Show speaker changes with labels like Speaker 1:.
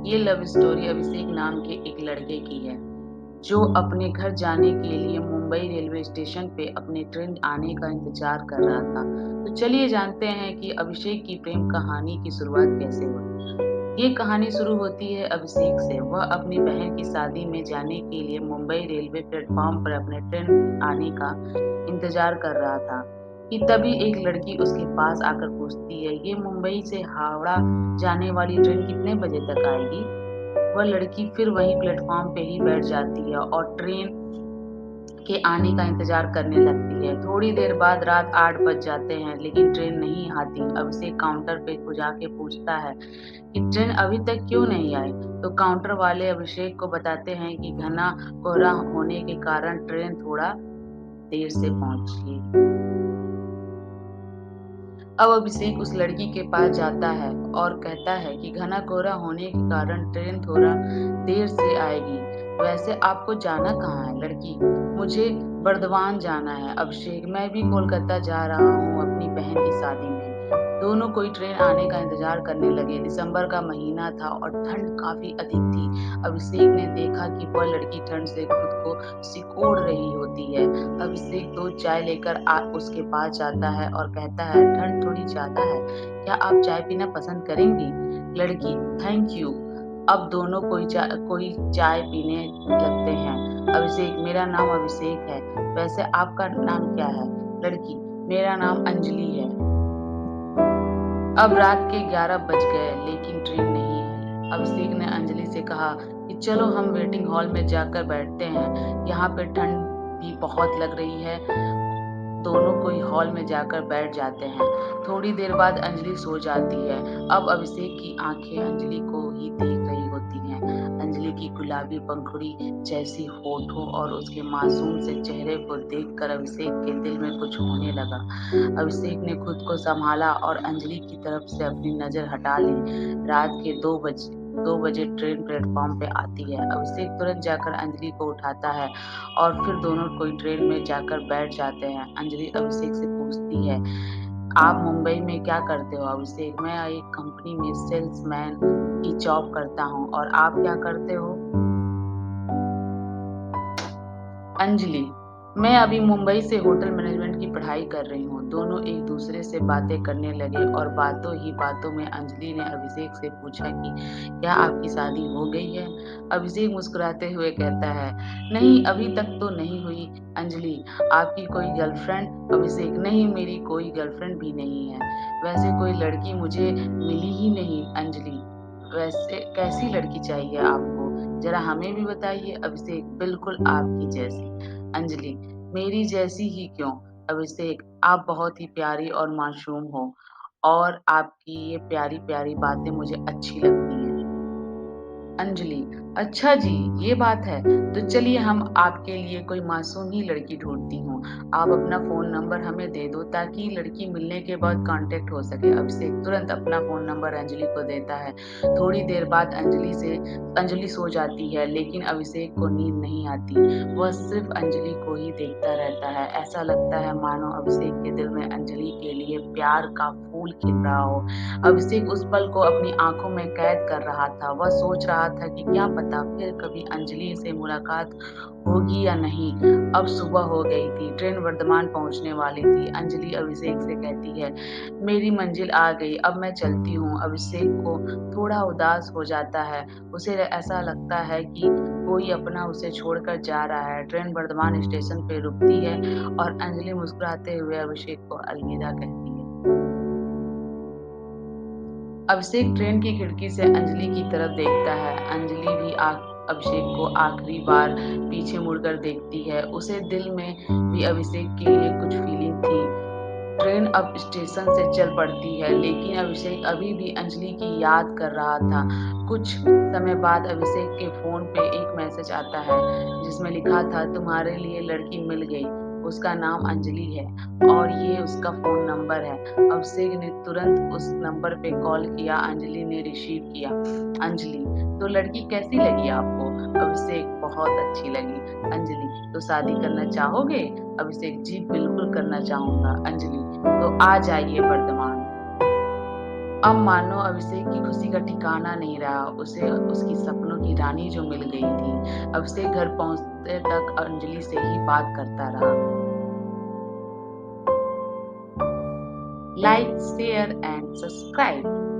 Speaker 1: ये love story अभिषेक नाम के एक लड़के की है, जो अपने घर जाने के लिए मुंबई रेलवे स्टेशन पे अपने ट्रेन आने का इंतजार कर रहा था। तो चलिए जानते हैं कि अभिषेक की प्रेम कहानी की शुरुआत कैसे हुई। ये कहानी शुरू होती है अभिषेक से। वह अपनी बहन की शादी में जाने के लिए मुंबई रेलवे प्लेटफॉर्म पर अपने ट्रेन आने का इंतजार कर रहा था कि तभी एक लड़की उसके पास आकर पूछती है, ये मुंबई से हावड़ा जाने वाली ट्रेन कितने बजे तक आएगी? वह लड़की फिर वहीं प्लेटफॉर्म पे ही बैठ जाती है और ट्रेन के आने का इंतजार करने लगती है। थोड़ी देर बाद रात 8 बज जाते हैं लेकिन ट्रेन नहीं आती। अभिषेक काउंटर पे जाके पूछता है कि ट्रेन अभी तक क्यों नहीं आई? तो काउंटर वाले अभिषेक को बताते हैं कि घना कोहरा होने के कारण ट्रेन थोड़ा देर से पहुंची। अब अभिषेक उस लड़की के पास जाता है और कहता है कि घना कोहरा होने के कारण ट्रेन थोड़ा देर से आएगी। वैसे आपको जाना कहाँ है? लड़की, मुझे बर्दवान जाना है। अभिषेक, मैं भी कोलकाता जा रहा हूँ अपनी बहन की शादी में। दोनों कोई ट्रेन आने का इंतजार करने लगे। दिसंबर का महीना था और ठंड काफी अधिक थी। अभिषेक ने देखा कि वह लड़की ठंड से खुद को सिकोड़ रही होती है। अभिषेक 2 चाय लेकर उसके पास जाता है और कहता है, ठंड थोड़ी ज़्यादा है, क्या आप चाय पीना पसंद करेंगी? लड़की, थैंक यू। अब दोनों कोई चाय पीने लगते हैं। अभिषेक, मेरा नाम अभिषेक है, वैसे आपका नाम क्या है? लड़की, मेरा नाम अंजलि है। अब रात के 11 बज गए लेकिन ट्रेन नहीं आई। अभिषेक ने अंजलि से कहा कि चलो हम वेटिंग हॉल में जाकर बैठते हैं, यहाँ पे ठंड भी बहुत लग रही है। दोनों कोई हॉल में जाकर बैठ जाते हैं। थोड़ी देर बाद अंजलि सो जाती है। अब अभिषेक की आंखें अंजलि को ही देख रही होती हैं। अंजलि की गुलाबी पंखुड़ी जैसी होठों और उसके मासूम से चेहरे को देखकर अभिषेक के दिल में कुछ होने लगा। अभिषेक ने खुद को संभाला और अंजलि की तरफ से अपनी नजर हटा ली। रात के 2 बजे ट्रेन प्लेटफॉर्म पे आती है। अभिषेक तुरंत जाकर अंजलि को उठाता है और फिर दोनों कोई ट्रेन में जाकर बैठ जाते हैं। अंजलि अभिषेक से पूछती है, आप मुंबई में क्या करते हो? अभिषेक, मैं एक कंपनी में सेल्समैन की जॉब करता हूँ। और आप क्या करते हो? अंजलि, मैं अभी मुंबई से होटल मैनेजमेंट की पढ़ाई कर रही हूँ। दोनों एक दूसरे से बातें करने लगे और बातों ही बातों में अंजलि ने अभिषेक से पूछा कि क्या आपकी शादी हो गई है? अभिषेक मुस्कुराते हुए कहता है, नहीं, अभी तक तो नहीं हुई। अंजलि, आपकी कोई गर्लफ्रेंड? अभिषेक, नहीं, मेरी कोई गर्लफ्रेंड भी नहीं है। वैसे कोई लड़की मुझे मिली ही नहीं। अंजलि, वैसे कैसी लड़की चाहिए आपको? जरा हमें भी बताइए। अभिषेक, बिल्कुल आपकी जैसी। अंजलि, मेरी जैसी ही क्यों? अभिषेक, आप बहुत ही प्यारी और मासूम हो और आपकी ये प्यारी-प्यारी बातें मुझे अच्छी लगती हैं। अंजलि, अच्छा जी, ये बात है। तो चलिए हम आपके लिए कोई मासूम ही लड़की ढूँढती हूँ। आप अपना फ़ोन नंबर हमें दे दो ताकि लड़की मिलने के बाद कॉन्टैक्ट हो सके। अभिषेक तुरंत अपना फ़ोन नंबर अंजलि को देता है। थोड़ी देर बाद अंजलि सो जाती है लेकिन अभिषेक को नींद नहीं आती। वह सिर्फ़ अंजलि को ही देखता रहता है। ऐसा लगता है मानो अभिषेक के दिल में अंजलि के लिए प्यार का फूल खिल रहा हो। अभिषेक उस पल को अपनी आँखों में कैद कर रहा था। वह सोच रहा था कि क्या पता फिर कभी अंजलि से मुलाकात होगी या नहीं। अब सुबह हो गई थी, ट्रेन वर्धमान पहुँचने वाली थी। अंजलि अभिषेक से कहती है, मेरी मंजिल आ गई, अब मैं चलती हूँ। अभिषेक को थोड़ा उदास हो जाता है। उसे ऐसा लगता है कि कोई अपना उसे छोड़कर जा रहा है। ट्रेन वर्धमान स्टेशन पे रुकती है और अंजलि मुस्कुराते हुए अभिषेक को अलविदा कहती है। अभिषेक ट्रेन की खिड़की से अंजलि की तरफ देखता है। अंजलि भी अभिषेक को आखिरी बार पीछे मुड़कर देखती है। उसे दिल में भी अभिषेक के लिए कुछ फीलिंग थी। ट्रेन अब स्टेशन से चल पड़ती है लेकिन अभिषेक अभी भी अंजलि की याद कर रहा था। कुछ समय बाद अभिषेक के फ़ोन पे एक मैसेज आता है जिसमें लिखा था, तुम्हारे लिए लड़की मिल गई। उसका नाम अंजलि है और ये उसका फ़ोन नंबर है। अभिषेक ने तुरंत उस नंबर पे कॉल किया। अंजलि ने रिसीव किया। अंजलि, तो लड़की कैसी लगी आपको? अभिषेक, बहुत अच्छी लगी। अंजलि, तो शादी करना चाहोगे? अभिषेक, जी बिल्कुल करना चाहूँगा। अंजलि, तो आ जाइए वर्धमान। अब मानो अभिषेक की खुशी का ठिकाना नहीं रहा। उसे उसकी सपनों की रानी जो मिल गई थी। अभिषेक घर पहुँचते तक अंजलि से ही बात करता रहा। Like, share and subscribe.